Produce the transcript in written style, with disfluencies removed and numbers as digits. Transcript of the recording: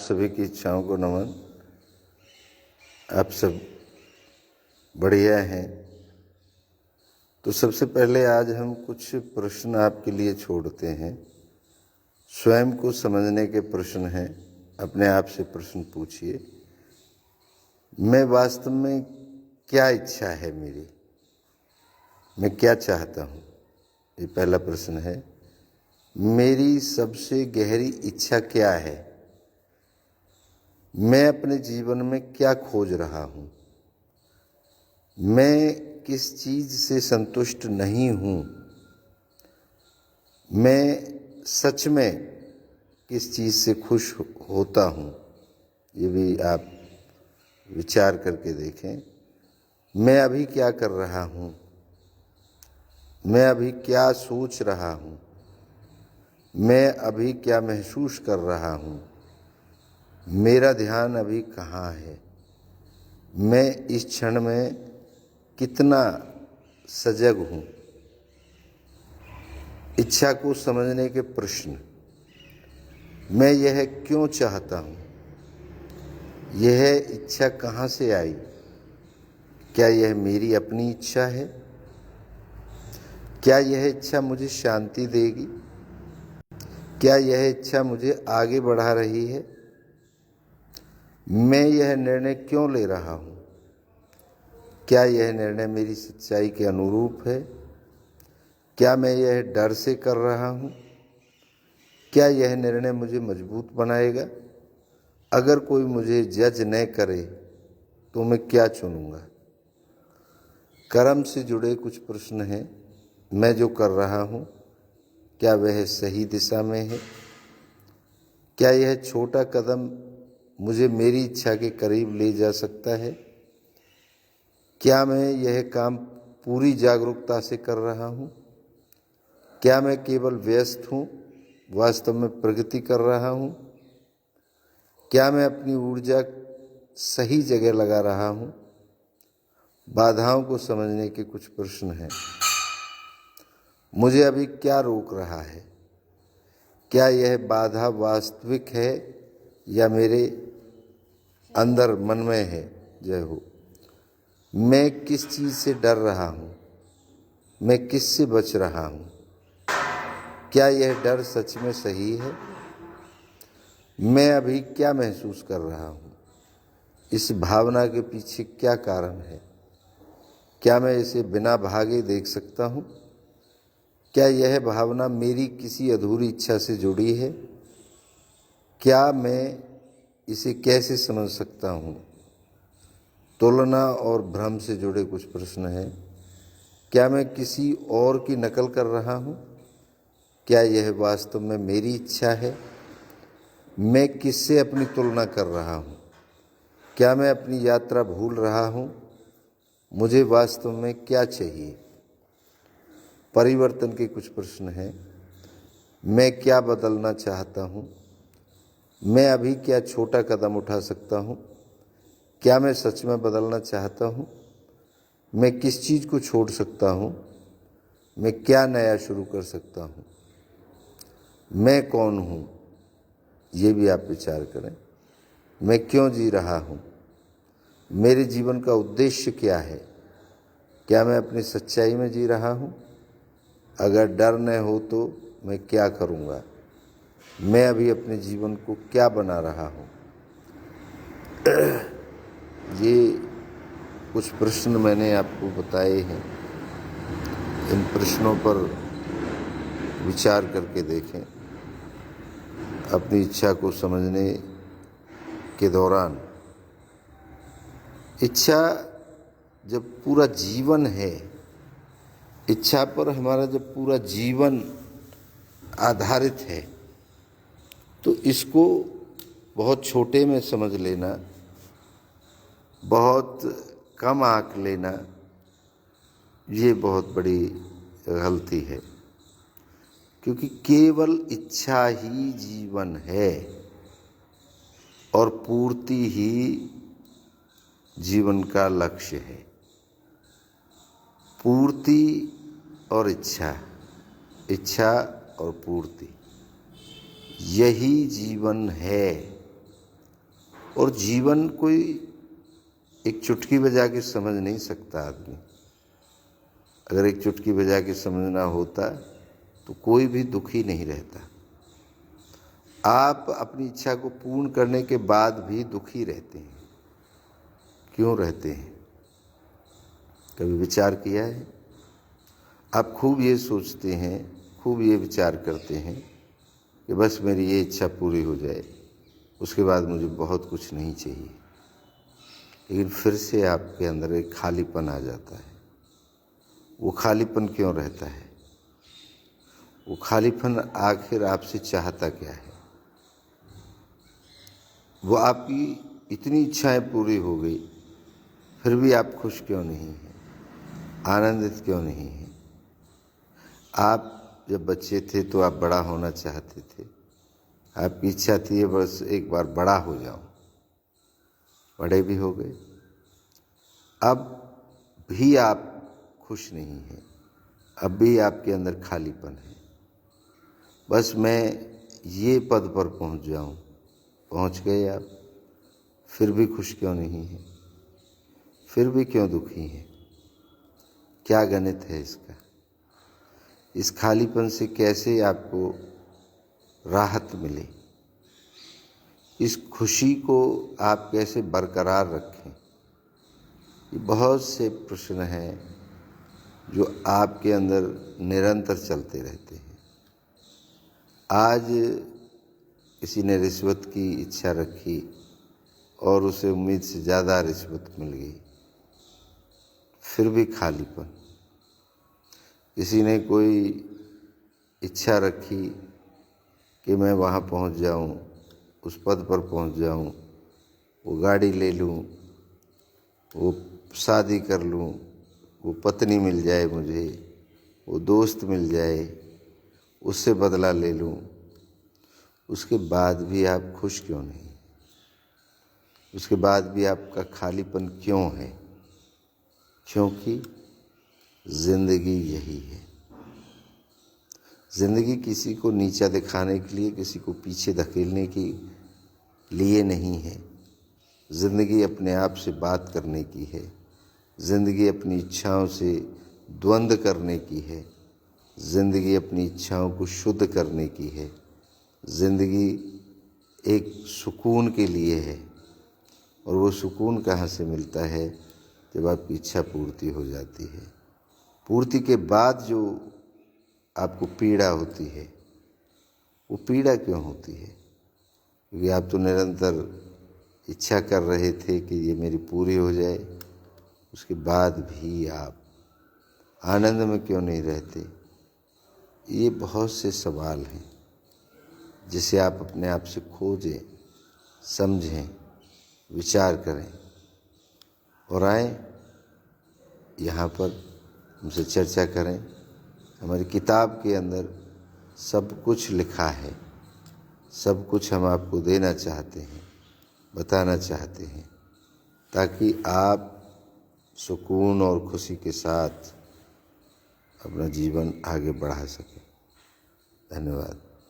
सभी की इच्छाओं को नमन। आप सब बढ़िया हैं। तो सबसे पहले आज हम कुछ प्रश्न आपके लिए छोड़ते हैं। स्वयं को समझने के प्रश्न हैं। अपने आप से प्रश्न पूछिए, मैं वास्तव में क्या इच्छा है मेरी, मैं क्या चाहता हूँ। ये पहला प्रश्न है। मेरी सबसे गहरी इच्छा क्या है, मैं अपने जीवन में क्या खोज रहा हूँ, मैं किस चीज़ से संतुष्ट नहीं हूँ, मैं सच में किस चीज़ से खुश होता हूँ। ये भी आप विचार करके देखें। मैं अभी क्या कर रहा हूँ, मैं अभी क्या सोच रहा हूँ, मैं अभी क्या महसूस कर रहा हूँ, मेरा ध्यान अभी कहाँ है, मैं इस क्षण में कितना सजग हूँ। इच्छा को समझने के प्रश्न। मैं यह क्यों चाहता हूँ, यह इच्छा कहाँ से आई, क्या यह मेरी अपनी इच्छा है, क्या यह इच्छा मुझे शांति देगी, क्या यह इच्छा मुझे आगे बढ़ा रही है, मैं यह निर्णय क्यों ले रहा हूँ, क्या यह निर्णय मेरी सच्चाई के अनुरूप है, क्या मैं यह डर से कर रहा हूँ, क्या यह निर्णय मुझे मजबूत बनाएगा। अगर कोई मुझे जज न करे तो मैं क्या चुनूँगा। कर्म से जुड़े कुछ प्रश्न हैं। मैं जो कर रहा हूँ क्या वह सही दिशा में है, क्या यह छोटा कदम मुझे मेरी इच्छा के करीब ले जा सकता है, क्या मैं यह काम पूरी जागरूकता से कर रहा हूँ, क्या मैं केवल व्यस्त हूँ, वास्तव में प्रगति कर रहा हूँ, क्या मैं अपनी ऊर्जा सही जगह लगा रहा हूँ। बाधाओं को समझने के कुछ प्रश्न हैं। मुझे अभी क्या रोक रहा है, क्या यह बाधा वास्तविक है या मेरे अंदर मन में है। जय हो। मैं किस चीज़ से डर रहा हूँ, मैं किस से बच रहा हूँ, क्या यह डर सच में सही है, मैं अभी क्या महसूस कर रहा हूँ, इस भावना के पीछे क्या कारण है, क्या मैं इसे बिना भागे देख सकता हूँ, क्या यह भावना मेरी किसी अधूरी इच्छा से जुड़ी है, क्या मैं इसे कैसे समझ सकता हूँ। तुलना और भ्रम से जुड़े कुछ प्रश्न हैं। क्या मैं किसी और की नकल कर रहा हूँ, क्या यह वास्तव में मेरी इच्छा है, मैं किससे अपनी तुलना कर रहा हूँ, क्या मैं अपनी यात्रा भूल रहा हूँ, मुझे वास्तव में क्या चाहिए। परिवर्तन के कुछ प्रश्न हैं। मैं क्या बदलना चाहता हूँ, मैं अभी क्या छोटा कदम उठा सकता हूँ, क्या मैं सच में बदलना चाहता हूँ, मैं किस चीज़ को छोड़ सकता हूँ, मैं क्या नया शुरू कर सकता हूँ, मैं कौन हूँ। ये भी आप विचार करें। मैं क्यों जी रहा हूँ, मेरे जीवन का उद्देश्य क्या है, क्या मैं अपनी सच्चाई में जी रहा हूँ, अगर डर न हो तो मैं क्या करूँगा, मैं अभी अपने जीवन को क्या बना रहा हूँ। ये कुछ प्रश्न मैंने आपको बताए हैं। इन प्रश्नों पर विचार करके देखें। अपनी इच्छा को समझने के दौरान इच्छा जब पूरा जीवन है, इच्छा पर हमारा जब पूरा जीवन आधारित है, तो इसको बहुत छोटे में समझ लेना, बहुत कम आंक लेना, ये बहुत बड़ी गलती है। क्योंकि केवल इच्छा ही जीवन है और पूर्ति ही जीवन का लक्ष्य है। पूर्ति और इच्छा, इच्छा और पूर्ति, यही जीवन है। और जीवन कोई एक चुटकी बजा के समझ नहीं सकता आदमी। अगर एक चुटकी बजा के समझना होता तो कोई भी दुखी नहीं रहता। आप अपनी इच्छा को पूर्ण करने के बाद भी दुखी रहते हैं। क्यों रहते हैं? कभी विचार किया है? आप खूब ये सोचते हैं, खूब ये विचार करते हैं कि बस मेरी ये इच्छा पूरी हो जाए, उसके बाद मुझे बहुत कुछ नहीं चाहिए। लेकिन फिर से आपके अंदर एक खालीपन आ जाता है। वो खालीपन क्यों रहता है? वो खालीपन आखिर आपसे चाहता क्या है? वो आपकी इतनी इच्छाएं पूरी हो गई, फिर भी आप खुश क्यों नहीं हैं? आनंदित क्यों नहीं हैं? आप जब बच्चे थे तो आप बड़ा होना चाहते थे। आपकी इच्छा थी बस एक बार बड़ा हो जाओ। बड़े भी हो गए, अब भी आप खुश नहीं हैं। अब भी आपके अंदर खालीपन है। बस मैं ये पद पर पहुंच जाऊं। पहुंच गए आप, फिर भी खुश क्यों नहीं हैं? फिर भी क्यों दुखी हैं? क्या गणित है इसका? इस खालीपन से कैसे आपको राहत मिले? इस खुशी को आप कैसे बरकरार रखें? ये बहुत से प्रश्न हैं जो आपके अंदर निरंतर चलते रहते हैं। आज किसी ने रिश्वत की इच्छा रखी और उसे उम्मीद से ज़्यादा रिश्वत मिल गई, फिर भी खालीपन। किसी ने कोई इच्छा रखी कि मैं वहाँ पहुँच जाऊँ, उस पद पर पहुँच जाऊँ, वो गाड़ी ले लूँ, वो शादी कर लूँ, वो पत्नी मिल जाए मुझे, वो दोस्त मिल जाए, उससे बदला ले लूँ। उसके बाद भी आप खुश क्यों नहीं? उसके बाद भी आपका खालीपन क्यों है? क्योंकि जिंदगी यही है। जिंदगी किसी को नीचा दिखाने के लिए, किसी को पीछे धकेलने के लिए नहीं है। जिंदगी अपने आप से बात करने की है। जिंदगी अपनी इच्छाओं से द्वंद्व करने की है। जिंदगी अपनी इच्छाओं को शुद्ध करने की है। जिंदगी एक सुकून के लिए है। और वो सुकून कहाँ से मिलता है? जब आपकी इच्छा पूर्ति हो जाती है। पूर्ति के बाद जो आपको पीड़ा होती है, वो पीड़ा क्यों होती है? क्योंकि आप तो निरंतर इच्छा कर रहे थे कि ये मेरी पूरी हो जाए, उसके बाद भी आप आनंद में क्यों नहीं रहते? ये बहुत से सवाल हैं जिसे आप अपने आप से खोजें, समझें, विचार करें और आएँ यहाँ पर हमसे चर्चा करें। हमारी किताब के अंदर सब कुछ लिखा है। सब कुछ हम आपको देना चाहते हैं, बताना चाहते हैं, ताकि आप सुकून और खुशी के साथ अपना जीवन आगे बढ़ा सकें। धन्यवाद।